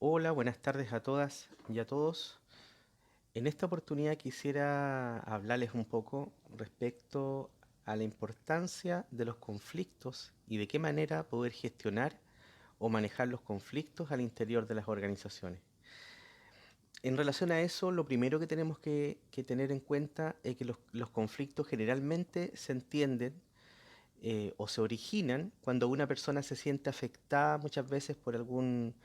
Hola, buenas tardes a todas y a todos. En esta oportunidad quisiera hablarles un poco respecto a la importancia de los conflictos y de qué manera poder gestionar o manejar los conflictos al interior de las organizaciones. En relación a eso, lo primero que tenemos que tener en cuenta es que los conflictos generalmente se entienden o se originan cuando una persona se siente afectada muchas veces por algún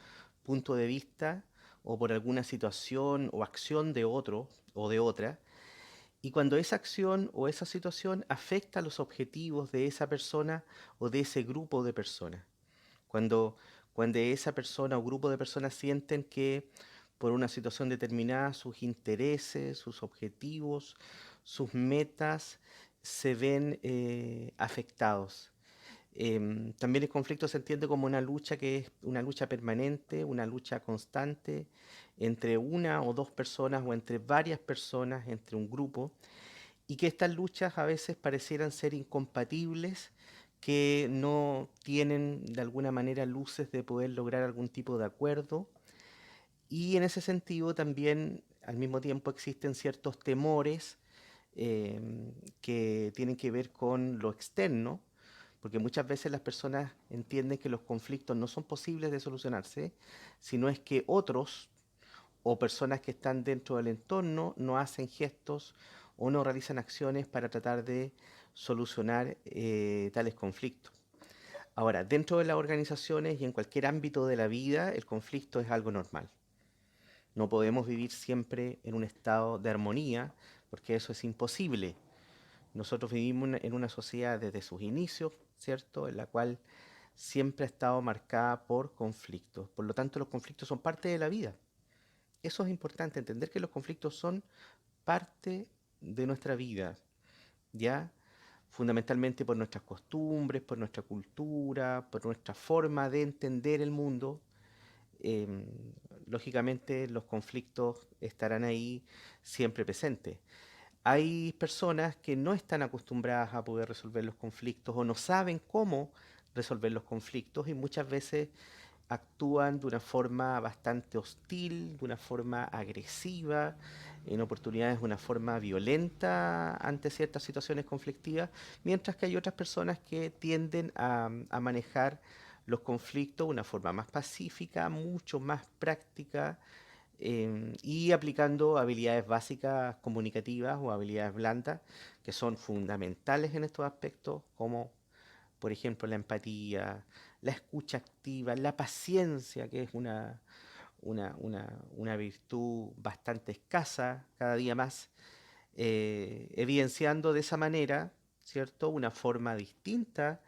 punto de vista o por alguna situación o acción de otro o de otra, y cuando esa acción o esa situación afecta los objetivos de esa persona o de ese grupo de personas. Cuando, cuando esa persona o grupo de personas sienten que por una situación determinada sus intereses, sus objetivos, sus metas se ven afectados. También el conflicto se entiende como una lucha que es una lucha permanente, una lucha constante entre una o dos personas o entre varias personas, entre un grupo, y que estas luchas a veces parecieran ser incompatibles, que no tienen de alguna manera luces de poder lograr algún tipo de acuerdo. Y en ese sentido también al mismo tiempo existen ciertos temores que tienen que ver con lo externo, porque muchas veces las personas entienden que los conflictos no son posibles de solucionarse, sino es que otros o personas que están dentro del entorno no hacen gestos o no realizan acciones para tratar de solucionar tales conflictos. Ahora, dentro de las organizaciones y en cualquier ámbito de la vida, el conflicto es algo normal. No podemos vivir siempre en un estado de armonía, porque eso es imposible. Nosotros vivimos en una sociedad desde sus inicios, ¿cierto? En la cual siempre ha estado marcada por conflictos. Por lo tanto, los conflictos son parte de la vida. Eso es importante, entender que los conflictos son parte de nuestra vida, ¿ya? Fundamentalmente por nuestras costumbres, por nuestra cultura, por nuestra forma de entender el mundo. Em, Lógicamente los conflictos estarán ahí siempre presentes. Hay personas que no están acostumbradas a poder resolver los conflictos o no saben cómo resolver los conflictos y muchas veces actúan de una forma bastante hostil, de una forma agresiva, en oportunidades de una forma violenta ante ciertas situaciones conflictivas, mientras que hay otras personas que tienden a manejar los conflictos de una forma más pacífica, mucho más práctica, y aplicando habilidades básicas comunicativas o habilidades blandas que son fundamentales en estos aspectos, como por ejemplo la empatía, la escucha activa, la paciencia, que es una virtud bastante escasa cada día más, evidenciando de esa manera, ¿cierto?, una forma distinta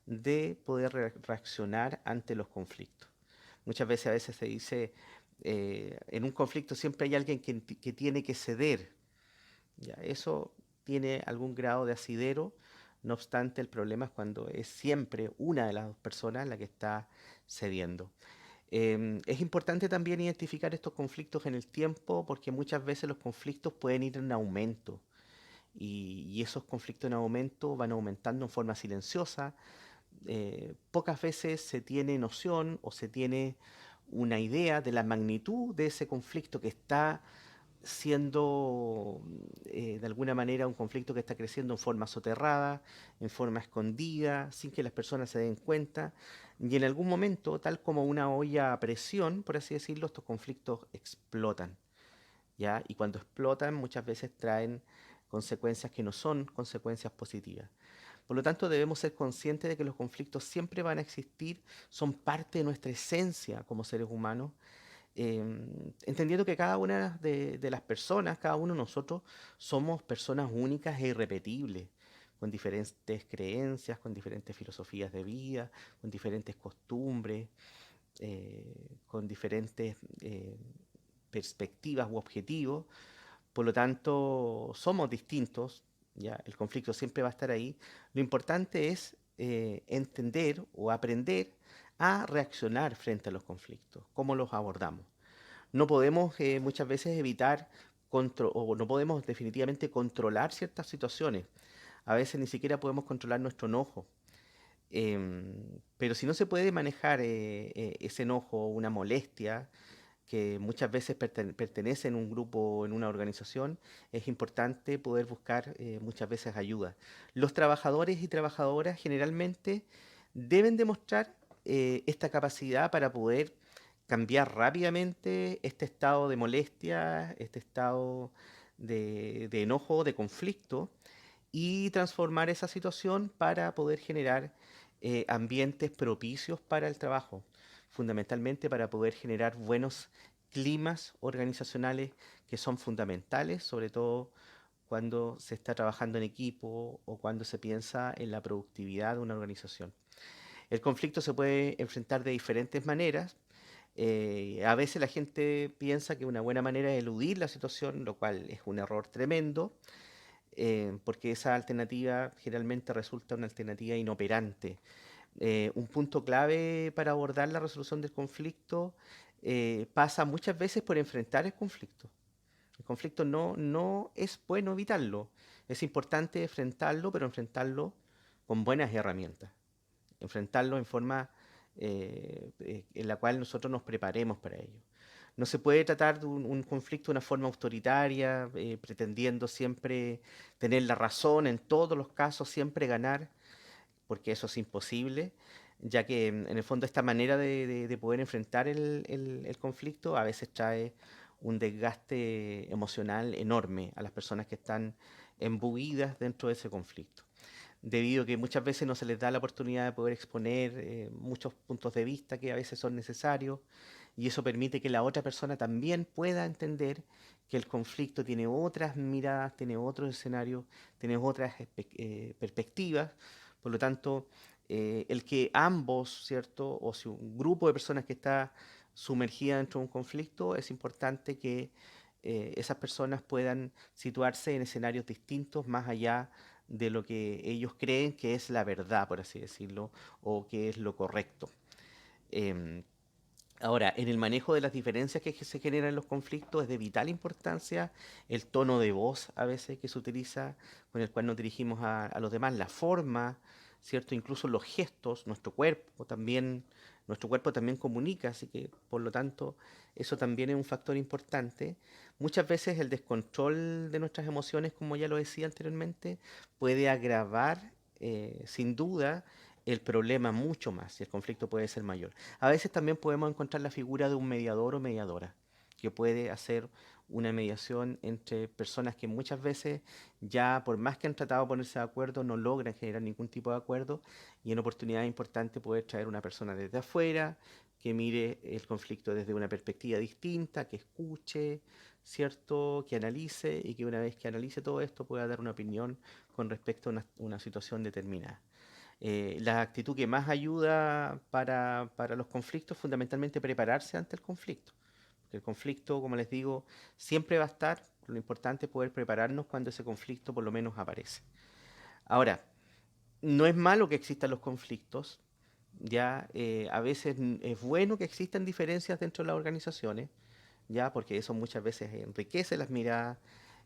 de poder reaccionar ante los conflictos. Muchas veces a veces se dice, en un conflicto siempre hay alguien que tiene que ceder. Ya, eso tiene algún grado de asidero, no obstante el problema es cuando es siempre una de las dos personas la que está cediendo. Es importante también identificar estos conflictos en el tiempo porque muchas veces los conflictos pueden ir en aumento y esos conflictos en aumento van aumentando en forma silenciosa. Pocas veces se tiene noción o se tiene una idea de la magnitud de ese conflicto que está siendo de alguna manera un conflicto que está creciendo en forma soterrada, en forma escondida, sin que las personas se den cuenta. Y en algún momento, tal como una olla a presión, por así decirlo, estos conflictos explotan, ¿ya? Y cuando explotan muchas veces traen consecuencias que no son consecuencias positivas. Por lo tanto, debemos ser conscientes de que los conflictos siempre van a existir, son parte de nuestra esencia como seres humanos, entendiendo que cada una de las personas, cada uno de nosotros, somos personas únicas e irrepetibles, con diferentes creencias, con diferentes filosofías de vida, con diferentes costumbres, con diferentes perspectivas u objetivos. Por lo tanto, somos distintos, ¿ya? El conflicto siempre va a estar ahí. Lo importante es entender o aprender a reaccionar frente a los conflictos, cómo los abordamos. No podemos muchas veces evitar o no podemos definitivamente controlar ciertas situaciones. A veces ni siquiera podemos controlar nuestro enojo. Pero si no se puede manejar ese enojo o una molestia, que muchas veces pertenecen a un grupo, en una organización, es importante poder buscar muchas veces ayuda. Los trabajadores y trabajadoras generalmente deben demostrar esta capacidad para poder cambiar rápidamente este estado de molestia, este estado de enojo, de conflicto, y transformar esa situación para poder generar ambientes propicios para el trabajo, fundamentalmente para poder generar buenos climas organizacionales que son fundamentales, sobre todo cuando se está trabajando en equipo o cuando se piensa en la productividad de una organización. El conflicto se puede enfrentar de diferentes maneras. A veces la gente piensa que una buena manera es eludir la situación, lo cual es un error tremendo, porque esa alternativa generalmente resulta una alternativa inoperante. Un punto clave para abordar la resolución del conflicto pasa muchas veces por enfrentar el conflicto. El conflicto no es bueno evitarlo. Es importante enfrentarlo, pero enfrentarlo con buenas herramientas. Enfrentarlo en forma en la cual nosotros nos preparemos para ello. No se puede tratar de un conflicto de una forma autoritaria, pretendiendo siempre tener la razón en todos los casos, siempre ganar, porque eso es imposible, ya que en el fondo esta manera de poder enfrentar el conflicto a veces trae un desgaste emocional enorme a las personas que están embuidas dentro de ese conflicto, debido a que muchas veces no se les da la oportunidad de poder exponer muchos puntos de vista que a veces son necesarios, y eso permite que la otra persona también pueda entender que el conflicto tiene otras miradas, tiene otros escenarios, tiene otras perspectivas. Por lo tanto, el que ambos, ¿cierto? O si un grupo de personas que está sumergida dentro de un conflicto, es importante que esas personas puedan situarse en escenarios distintos más allá de lo que ellos creen que es la verdad, por así decirlo, o que es lo correcto. Em, Ahora, en el manejo de las diferencias que se generan en los conflictos es de vital importancia el tono de voz a veces que se utiliza, con el cual nos dirigimos a los demás, la forma, ¿cierto? Incluso los gestos, nuestro cuerpo también comunica, así que por lo tanto eso también es un factor importante. Muchas veces el descontrol de nuestras emociones, como ya lo decía anteriormente, puede agravar sin duda el problema mucho más y el conflicto puede ser mayor. A veces también podemos encontrar la figura de un mediador o mediadora, que puede hacer una mediación entre personas que muchas veces ya por más que han tratado de ponerse de acuerdo no logran generar ningún tipo de acuerdo, y en oportunidades importantes poder traer una persona desde afuera que mire el conflicto desde una perspectiva distinta, que escuche, ¿cierto? Que analice, y que una vez que analice todo esto pueda dar una opinión con respecto a una situación determinada. La actitud que más ayuda para los conflictos es fundamentalmente prepararse ante el conflicto. Porque el conflicto, como les digo, siempre va a estar. Lo importante es poder prepararnos cuando ese conflicto por lo menos aparece. Ahora, no es malo que existan los conflictos, ya a veces es bueno que existan diferencias dentro de las organizaciones, ya porque eso muchas veces enriquece las miradas,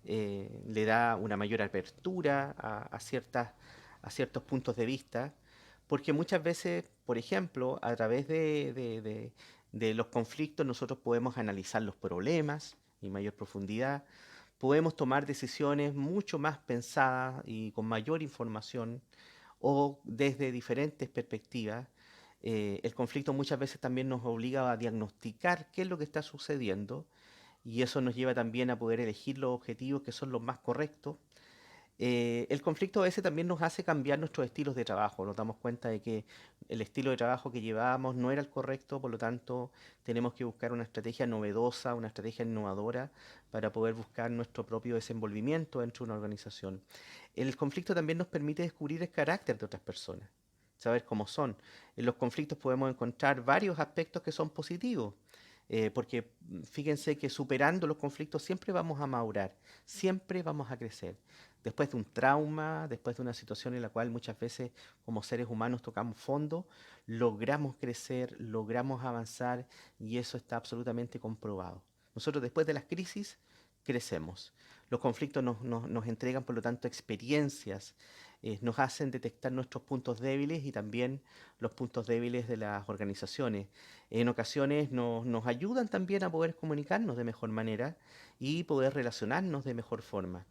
le da una mayor apertura a ciertos puntos de vista, porque muchas veces, por ejemplo, a través de los conflictos nosotros podemos analizar los problemas en mayor profundidad, podemos tomar decisiones mucho más pensadas y con mayor información o desde diferentes perspectivas. El conflicto muchas veces también nos obliga a diagnosticar qué es lo que está sucediendo, y eso nos lleva también a poder elegir los objetivos que son los más correctos. El conflicto a veces también nos hace cambiar nuestros estilos de trabajo. Nos damos cuenta de que el estilo de trabajo que llevábamos no era el correcto, por lo tanto tenemos que buscar una estrategia novedosa, una estrategia innovadora para poder buscar nuestro propio desenvolvimiento dentro de una organización. El conflicto también nos permite descubrir el carácter de otras personas, saber cómo son. En los conflictos podemos encontrar varios aspectos que son positivos, porque fíjense que superando los conflictos siempre vamos a madurar, siempre vamos a crecer. Después de un trauma, después de una situación en la cual muchas veces como seres humanos tocamos fondo, logramos crecer, logramos avanzar, y eso está absolutamente comprobado. Nosotros después de las crisis crecemos. Los conflictos nos entregan, por lo tanto, experiencias, nos hacen detectar nuestros puntos débiles y también los puntos débiles de las organizaciones. En ocasiones nos ayudan también a poder comunicarnos de mejor manera y poder relacionarnos de mejor forma.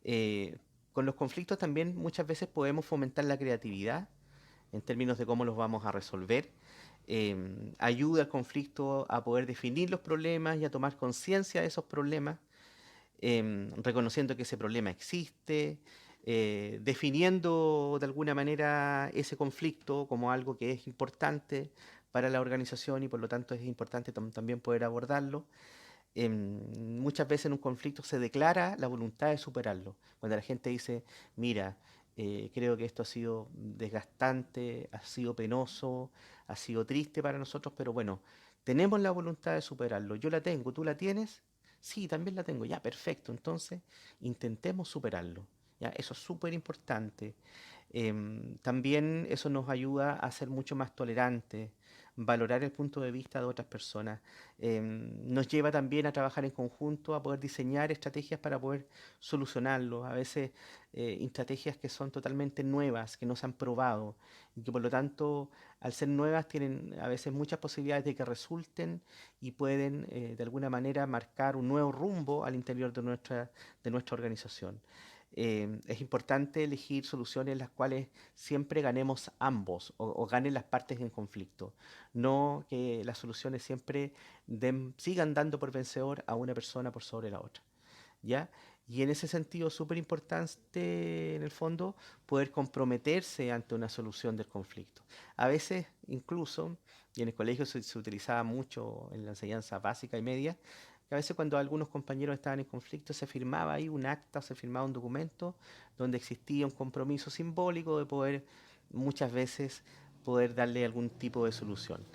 Eh, con los conflictos también muchas veces podemos fomentar la creatividad en términos de cómo los vamos a resolver. Ayuda al conflicto a poder definir los problemas y a tomar conciencia de esos problemas, reconociendo que ese problema existe, definiendo de alguna manera ese conflicto como algo que es importante para la organización y por lo tanto es importante también poder abordarlo. Muchas veces en un conflicto se declara la voluntad de superarlo. Cuando la gente dice, mira, creo que esto ha sido desgastante, ha sido penoso, ha sido triste para nosotros, pero bueno, tenemos la voluntad de superarlo. Yo la tengo, ¿tú la tienes? Sí, también la tengo. Ya, perfecto. Entonces, intentemos superarlo. ¿Ya? Eso es súper importante. También eso nos ayuda a ser mucho más tolerantes, valorar el punto de vista de otras personas. Nos lleva también a trabajar en conjunto, a poder diseñar estrategias para poder solucionarlo. A veces estrategias que son totalmente nuevas, que no se han probado y que por lo tanto, al ser nuevas, tienen a veces muchas posibilidades de que resulten y pueden de alguna manera marcar un nuevo rumbo al interior de nuestra organización. Es importante elegir soluciones en las cuales siempre ganemos ambos o ganen las partes en conflicto. No que las soluciones siempre sigan dando por vencedor a una persona por sobre la otra. ¿Ya? Y en ese sentido, súper importante en el fondo poder comprometerse ante una solución del conflicto. A veces, incluso, y en el colegio se utilizaba mucho en la enseñanza básica y media, que a veces cuando algunos compañeros estaban en conflicto se firmaba ahí un acta, se firmaba un documento donde existía un compromiso simbólico de poder muchas veces poder darle algún tipo de solución.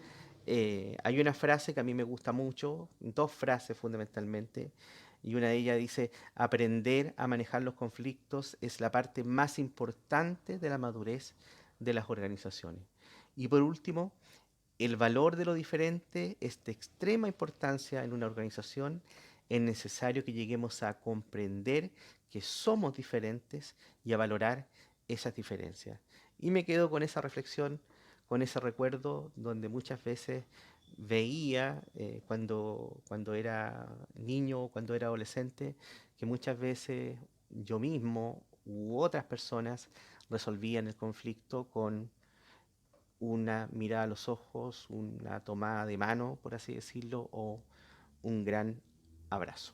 Hay una frase que a mí me gusta mucho, dos frases fundamentalmente, y una de ellas dice, aprender a manejar los conflictos es la parte más importante de la madurez de las organizaciones. Y por último, el valor de lo diferente es de extrema importancia en una organización. Es necesario que lleguemos a comprender que somos diferentes y a valorar esas diferencias. Y me quedo con esa reflexión, con ese recuerdo donde muchas veces veía cuando era niño o cuando era adolescente que muchas veces yo mismo u otras personas resolvían el conflicto con una mirada a los ojos, una tomada de mano, por así decirlo, o un gran abrazo.